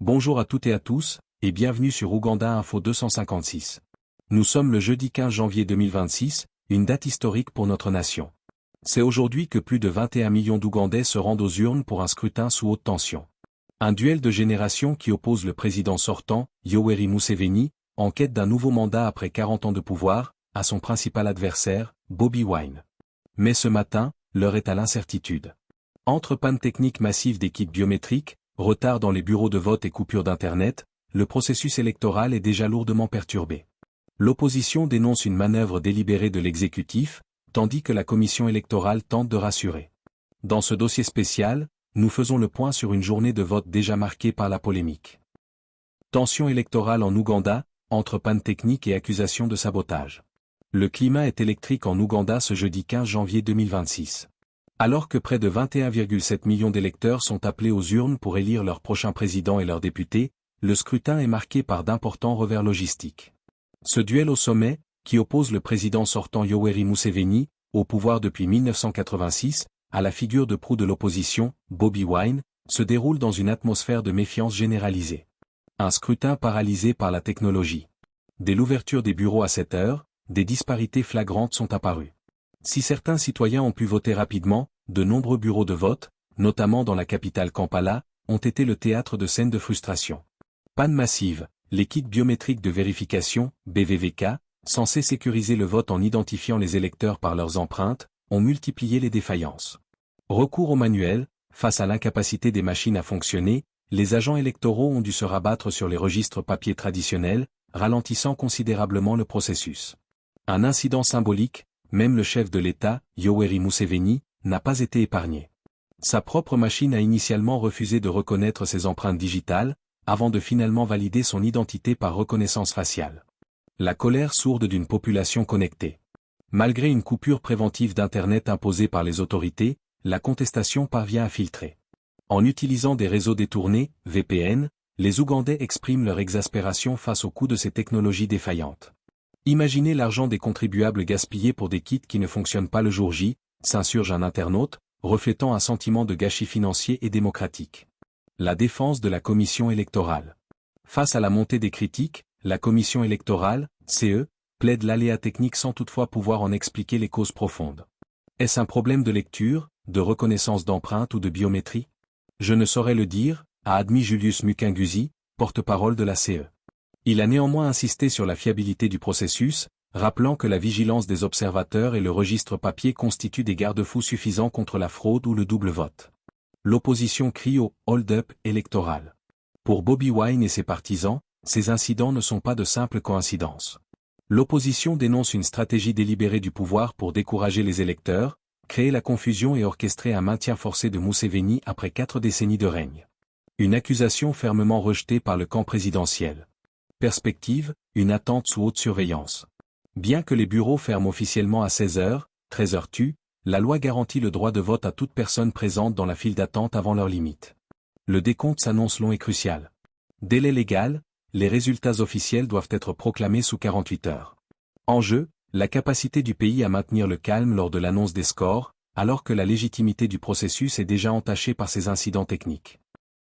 Bonjour à toutes et à tous, et bienvenue sur Ouganda Info 256. Nous sommes le jeudi 15 janvier 2026, une date historique pour notre nation. C'est aujourd'hui que plus de 21 millions d'Ougandais se rendent aux urnes pour un scrutin sous haute tension. Un duel de génération qui oppose le président sortant, Yoweri Museveni, en quête d'un nouveau mandat après 40 ans de pouvoir, à son principal adversaire, Bobi Wine. Mais ce matin, l'heure est à l'incertitude. Entre panne technique massive des kits biométriques, retard dans les bureaux de vote et coupure d'Internet, le processus électoral est déjà lourdement perturbé. L'opposition dénonce une manœuvre délibérée de l'exécutif, tandis que la commission électorale tente de rassurer. Dans ce dossier spécial, nous faisons le point sur une journée de vote déjà marquée par la polémique. Tension électorale en Ouganda, entre panne technique et accusation de sabotage. Le climat est électrique en Ouganda ce jeudi 15 janvier 2026. Alors que près de 21,7 millions d'électeurs sont appelés aux urnes pour élire leur prochain président et leurs députés, le scrutin est marqué par d'importants revers logistiques. Ce duel au sommet, qui oppose le président sortant Yoweri Museveni, au pouvoir depuis 1986, à la figure de proue de l'opposition, Bobi Wine, se déroule dans une atmosphère de méfiance généralisée. Un scrutin paralysé par la technologie. Dès l'ouverture des bureaux à 7 heures, des disparités flagrantes sont apparues. Si certains citoyens ont pu voter rapidement, de nombreux bureaux de vote, notamment dans la capitale Kampala, ont été le théâtre de scènes de frustration. Panne massive, les kits biométriques de vérification, BVVK, censés sécuriser le vote en identifiant les électeurs par leurs empreintes, ont multiplié les défaillances. Recours au manuel, face à l'incapacité des machines à fonctionner, les agents électoraux ont dû se rabattre sur les registres papier traditionnels, ralentissant considérablement le processus. Un incident symbolique, même le chef de l'État, Yoweri Museveni, n'a pas été épargné. Sa propre machine a initialement refusé de reconnaître ses empreintes digitales, avant de finalement valider son identité par reconnaissance faciale. La colère sourde d'une population connectée. Malgré une coupure préventive d'Internet imposée par les autorités, la contestation parvient à filtrer. En utilisant des réseaux détournés, VPN, les Ougandais expriment leur exaspération face au coût de ces technologies défaillantes. Imaginez l'argent des contribuables gaspillé pour des kits qui ne fonctionnent pas le jour J, s'insurge un internaute, reflétant un sentiment de gâchis financier et démocratique. La défense de la commission électorale. Face à la montée des critiques, la commission électorale, CE, plaide l'aléa technique sans toutefois pouvoir en expliquer les causes profondes. Est-ce un problème de lecture, de reconnaissance d'empreinte ou de biométrie? Je ne saurais le dire, a admis Julius Mukinguzi, porte-parole de la CE. Il a néanmoins insisté sur la fiabilité du processus, rappelant que la vigilance des observateurs et le registre papier constituent des garde-fous suffisants contre la fraude ou le double vote. L'opposition crie au « hold-up » électoral. Pour Bobi Wine et ses partisans, ces incidents ne sont pas de simples coïncidences. L'opposition dénonce une stratégie délibérée du pouvoir pour décourager les électeurs, créer la confusion et orchestrer un maintien forcé de Museveni après 4 décennies de règne. Une accusation fermement rejetée par le camp présidentiel. Perspective, une attente sous haute surveillance. Bien que les bureaux ferment officiellement à 16 heures, 13 heures tu, la loi garantit le droit de vote à toute personne présente dans la file d'attente avant leur limite. Le décompte s'annonce long et crucial. Délai légal, les résultats officiels doivent être proclamés sous 48 heures. Enjeu, la capacité du pays à maintenir le calme lors de l'annonce des scores, alors que la légitimité du processus est déjà entachée par ces incidents techniques.